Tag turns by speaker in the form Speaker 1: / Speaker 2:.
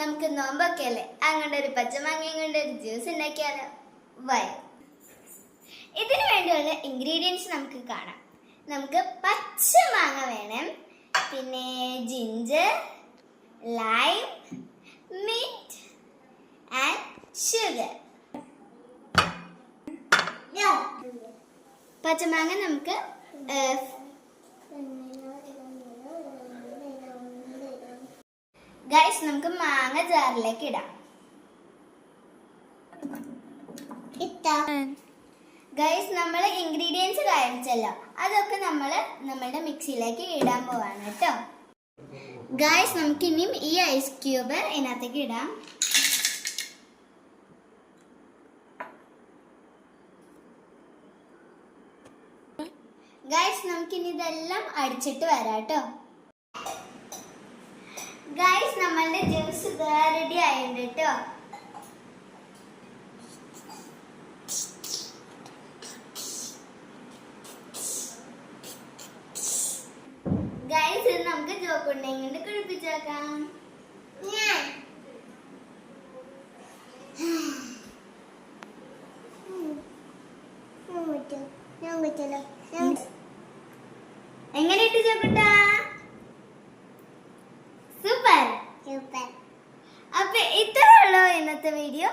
Speaker 1: നമുക്ക് നോമ്പൊക്കെ അല്ലേ, അങ്ങോട്ട് ഒരു പച്ചമാങ്ങയും കൊണ്ട് ഒരു ജ്യൂസ് ഉണ്ടാക്കിയാലോ? വൈ. ഇതിനു വേണ്ടിയുള്ള ഇൻഗ്രീഡിയൻസ് നമുക്ക് കാണാം. നമുക്ക് പച്ചമാങ്ങ വേണം, പിന്നെ ginger, lime, mint and sugar. പച്ചമാങ്ങ നമുക്ക് ഗൈസ് നമുക്ക് മാങ്ങ ജാറിലേക്ക് ഇടാം. ഗൈസ് നമ്മൾ ഇൻഗ്രീഡിയൻസ് കഴിച്ചല്ലോ, അതൊക്കെ നമ്മളുടെ മിക്സിയിലേക്ക് ഇടാൻ പോവാണ് കേട്ടോ. ഗൈസ് നമുക്ക് ഇനിയും ഈ ഐസ് ക്യൂബ് ഇതിനകത്തേക്ക് ഇടാം. ഗൈസ് നമുക്കിനി ഇതെല്ലാം അടിച്ചിട്ട് വരാം കേട്ടോ. ഗൈസ് നമ്മളുടെ ജ്യൂസ് റെഡി ആയിട്ടുണ്ട് കേട്ടോ. ഗൈസ് ഇത് നമുക്ക് ചോക്കുണ്ടെങ്കിൽ കൊണ്ട് കുഴിപ്പിച്ചേക്കാം. എങ്ങനെയുണ്ട് ചോക്കുട്ടാ? സൂപ്പർ. അപ്പൊ ഇത്രേ ഉള്ളൂ ഇന്നത്തെ വീഡിയോ.